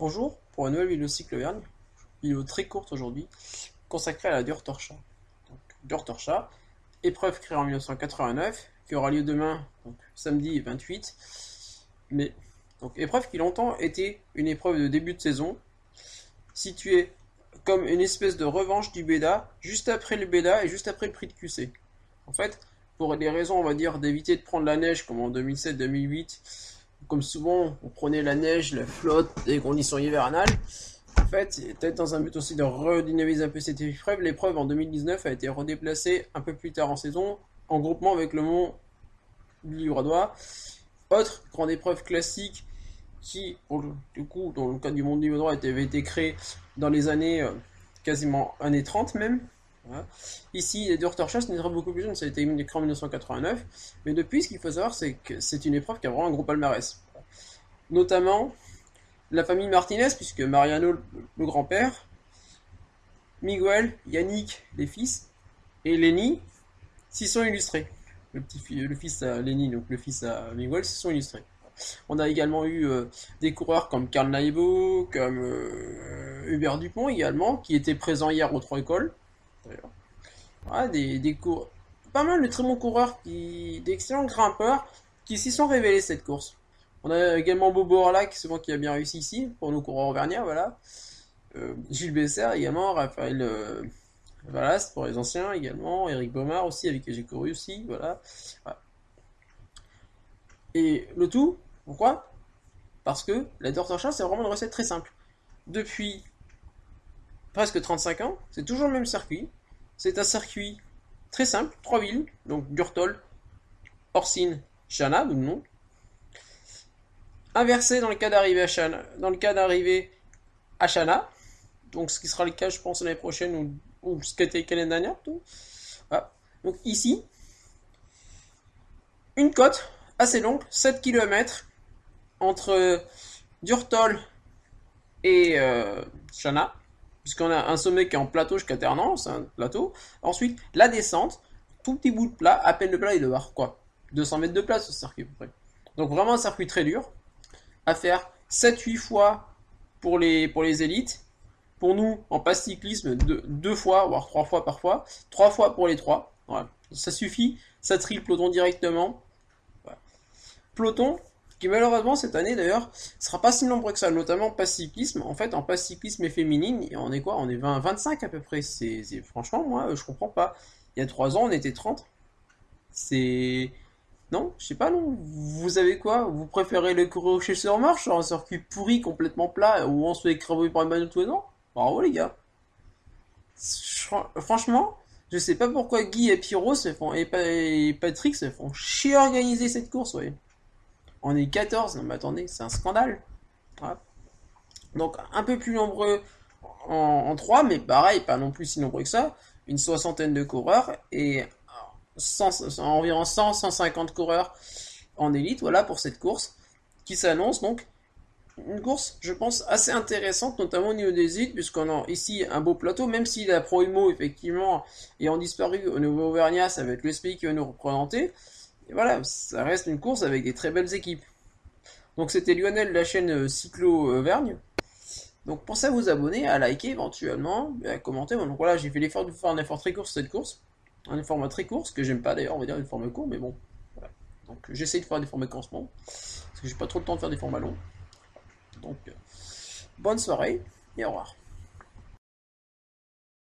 Bonjour, pour une nouvelle vidéo cyclo-Vergne, vidéo très courte aujourd'hui, consacrée à la Durtorcha. Donc, Durtorcha, épreuve créée en 1989, qui aura lieu demain, donc samedi 28 mai. Donc, épreuve qui longtemps était une épreuve de début de saison, située comme une espèce de revanche du Beda, juste après le Beda et juste après le prix de QC. En fait, pour des raisons, on va dire, d'éviter de prendre la neige comme en 2007-2008, comme souvent on prenait la neige, la flotte, des conditions hivernales. En fait, peut-être dans un but aussi de redynamiser un peu cette épreuve, l'épreuve en 2019 a été redéplacée un peu plus tard en saison, en groupement avec le Mont Livradois. Autre grande épreuve classique qui, du coup, dans le cas du Mont Livradois, avait été créée dans les années quasiment années 30 même. Voilà. Ici, les Durtorcha, c'est une épreuve beaucoup plus jeune, ça a été créé en 1989. Mais depuis, ce qu'il faut savoir, c'est que c'est une épreuve qui a vraiment un gros palmarès. Notamment la famille Martinez, puisque Mariano, le grand-père, Miguel, Yannick, les fils, et Lenny s'y sont illustrés. Le fils à Lenny, donc le fils à Miguel, s'y sont illustrés. On a également eu des coureurs comme Karl Naibo, comme Hubert Dupont également, qui étaient présents hier aux trois écoles. D'ailleurs. Voilà, pas mal de très bons coureurs, d'excellents grimpeurs qui s'y sont révélés cette course. On a également Bobo Orlac, souvent qui a bien réussi ici, pour nos coureurs auvergnats, voilà. Gilles Besser également, Raphaël Vallas pour les anciens également, Eric Baumard aussi, avec qui j'ai couru aussi, voilà. Voilà. Et le tout, pourquoi? Parce que la Tortorcha, c'est vraiment une recette très simple. Depuis presque 35 ans, c'est toujours le même circuit. C'est un circuit très simple, 3 villes, donc Durtol, Orsine, Chana, d'où le nom. Inversé dans le cas d'arrivée à Chana, donc ce qui sera le cas, je pense, l'année prochaine ou ce qui était l'année dernière. Tout. Voilà. Donc ici, une côte assez longue, 7 km, entre Durtol et Chana, puisqu'on a un sommet qui est en plateau jusqu'à Ternan, c'est un plateau. Ensuite, la descente, tout petit bout de plat, à peine de plat, il doit y avoir quoi 200 mètres de plat ce circuit à peu près. Donc vraiment un circuit très dur, à faire 7-8 fois pour les élites. Pour nous, en passe cyclisme, 2 fois, voire 3 fois parfois. 3 fois pour les 3. Voilà. Ça suffit, ça trie le peloton directement. Voilà. Peloton qui malheureusement cette année d'ailleurs sera pas si nombreux que ça, notamment passe cyclisme. En fait, en passe cyclisme et féminine, on est quoi? On est 25 à peu près. Franchement, moi, je comprends pas. Il y a 3 ans, on était 30. C'est... Non, je sais pas, non. Vous avez quoi? Vous préférez le crochet sur marche sur un circuit pourri complètement plat où on se fait écraser par une bagnole tous les ans? Bravo les gars. Franchement, je sais pas pourquoi Guy et Pierrot et Patrick se font chier à organiser cette course, ouais. On est 14, non mais attendez, c'est un scandale. Voilà. Donc un peu plus nombreux en 3, mais pareil, pas non plus si nombreux que ça. Une soixantaine de coureurs et environ 100-150 coureurs en élite, voilà pour cette course qui s'annonce donc une course, je pense, assez intéressante, notamment au niveau des îles, puisqu'on a ici un beau plateau, même si la Proimo, effectivement, ayant disparu au niveau Auvergnat, ça va être le SPI qui va nous représenter. Et voilà, ça reste une course avec des très belles équipes. Donc c'était Lionel de la chaîne Cyclo Vergne. Donc pensez à vous abonner, à liker éventuellement, à commenter. Donc voilà, j'ai fait l'effort de faire un effort très court sur cette course. Un format très court, ce que j'aime pas d'ailleurs, on va dire une forme court, mais bon. Voilà. Donc j'essaie de faire des formats courts en ce moment, parce que j'ai pas trop le temps de faire des formats longs. Donc bonne soirée et au revoir.